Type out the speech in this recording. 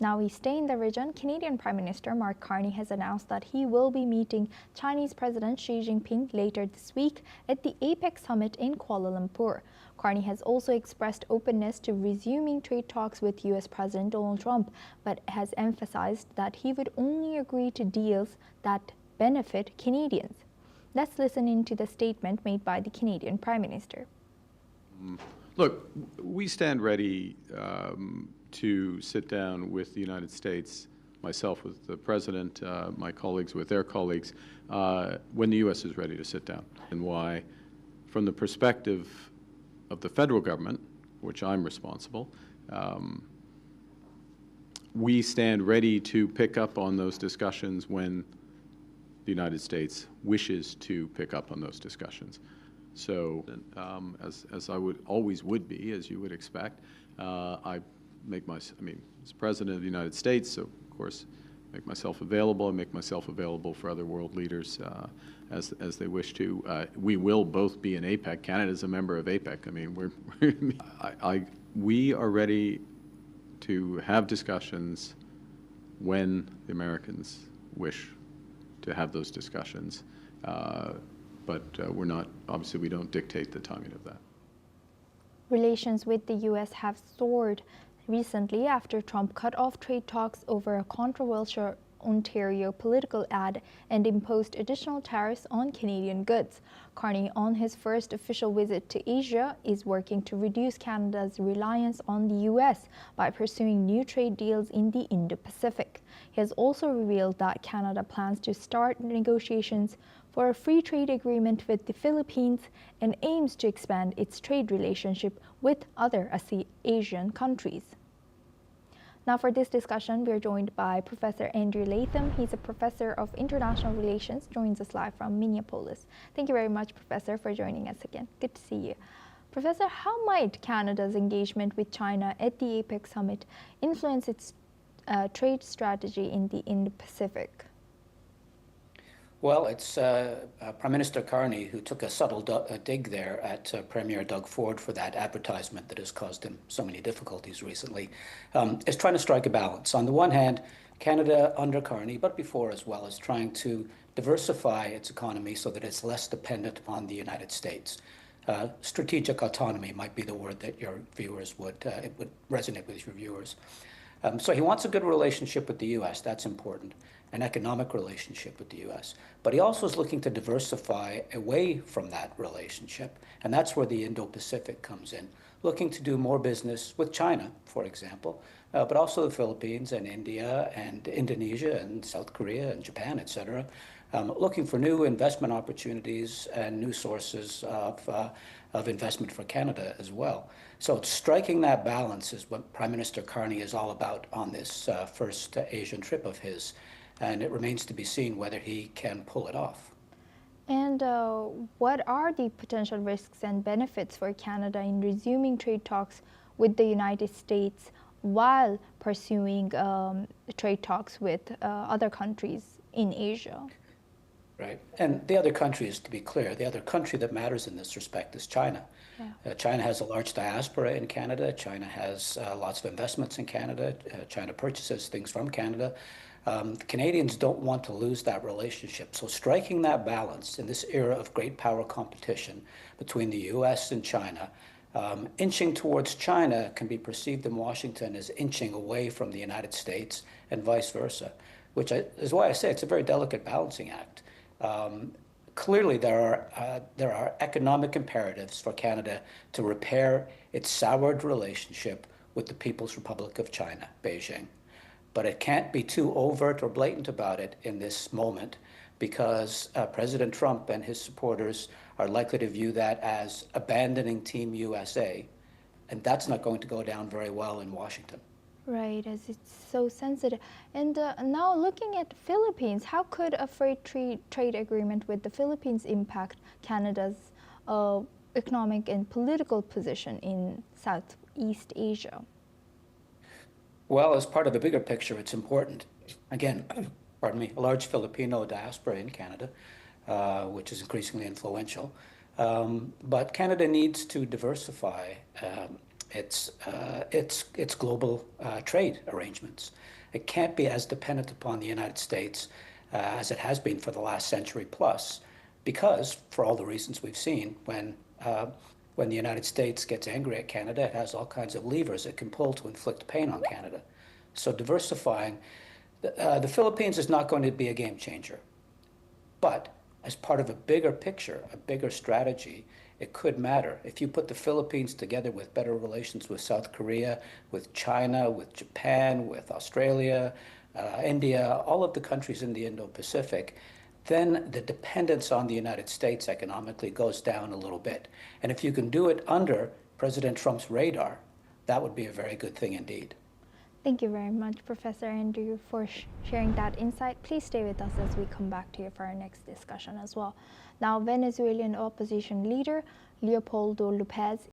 Now we stay in the region. Canadian Prime Minister Mark Carney has announced that he will be meeting Chinese President Xi Jinping later this week at the APEC Summit in Kuala Lumpur. Carney has also expressed openness to resuming trade talks with U.S. President Donald Trump, but has emphasized that he would only agree to deals that benefit Canadians. Let's listen into the statement made by the Canadian Prime Minister. Look, we stand ready to sit down with the United States, myself with the President, my colleagues with their colleagues, when the U.S. is ready to sit down. And why, from the perspective of the federal government, which I'm responsible, we stand ready to pick up on those discussions when the United States wishes to pick up on those discussions. So, as I always would be, as you would expect, as President of the United States, so of course, make myself available. I make myself available for other world leaders as they wish to. We will both be in APEC. Canada's a member of APEC. I mean, we are ready to have discussions when the Americans wish to have those discussions. But we're not, obviously we don't dictate the timing of that. Relations with the U.S. have soared recently after Trump cut off trade talks over a controversial Ontario political ad and imposed additional tariffs on Canadian goods. Carney, on his first official visit to Asia, is working to reduce Canada's reliance on the U.S. by pursuing new trade deals in the Indo-Pacific. He has also revealed that Canada plans to start negotiations for a free trade agreement with the Philippines and aims to expand its trade relationship with other Asian countries. Now for this discussion, we are joined by Professor Andrew Latham. He's a professor of international relations, joins us live from Minneapolis. Thank you very much, Professor, for joining us again. Good to see you. Professor, how might Canada's engagement with China at the APEC Summit influence its trade strategy in the Indo-Pacific? Well, it's Prime Minister Carney who took a subtle dig there at Premier Doug Ford for that advertisement that has caused him so many difficulties recently, is trying to strike a balance. On the one hand, Canada under Carney, but before as well, is trying to diversify its economy so that it's less dependent upon the United States. Strategic autonomy might be the word that your viewers it would resonate with your viewers. So he wants a good relationship with the U.S., that's important, an economic relationship with the U.S. But he also is looking to diversify away from that relationship, and that's where the Indo-Pacific comes in, looking to do more business with China, for example, but also the Philippines and India and Indonesia and South Korea and Japan, et cetera, looking for new investment opportunities and new sources of investment for Canada as well. So striking that balance is what Prime Minister Carney is all about on this first Asian trip of his. And it remains to be seen whether he can pull it off. And what are the potential risks and benefits for Canada in resuming trade talks with the United States while pursuing trade talks with other countries in Asia? Right. And the other countries, to be clear, the other country that matters in this respect is China. Yeah. China has a large diaspora in Canada. China has lots of investments in Canada. China purchases things from Canada. The Canadians don't want to lose that relationship. So striking that balance in this era of great power competition between the U.S. and China, inching towards China can be perceived in Washington as inching away from the United States and vice versa, which is why I say it's a very delicate balancing act. Clearly, there are economic imperatives for Canada to repair its soured relationship with the People's Republic of China, Beijing. But it can't be too overt or blatant about it in this moment because President Trump and his supporters are likely to view that as abandoning Team USA, and that's not going to go down very well in Washington. Right, as it's so sensitive. And now looking at the Philippines, how could a free trade agreement with the Philippines impact Canada's economic and political position in Southeast Asia? Well, as part of a bigger picture, it's important. Again, pardon me, a large Filipino diaspora in Canada, which is increasingly influential. But Canada needs to diversify its global trade arrangements. It can't be as dependent upon the United States as it has been for the last century plus, because for all the reasons we've seen, when the United States gets angry at Canada, it has all kinds of levers it can pull to inflict pain on Canada. So diversifying, the Philippines is not going to be a game changer, but as part of a bigger picture, a bigger strategy, it could matter. If you put the Philippines together with better relations with South Korea, with China, with Japan, with Australia, India, all of the countries in the Indo-Pacific, then the dependence on the United States economically goes down a little bit. And if you can do it under President Trump's radar, that would be a very good thing indeed. Thank you very much, Professor Andrew, for sharing that insight. Please stay with us as we come back to you for our next discussion as well. Now, Venezuelan opposition leader Leopoldo Lopez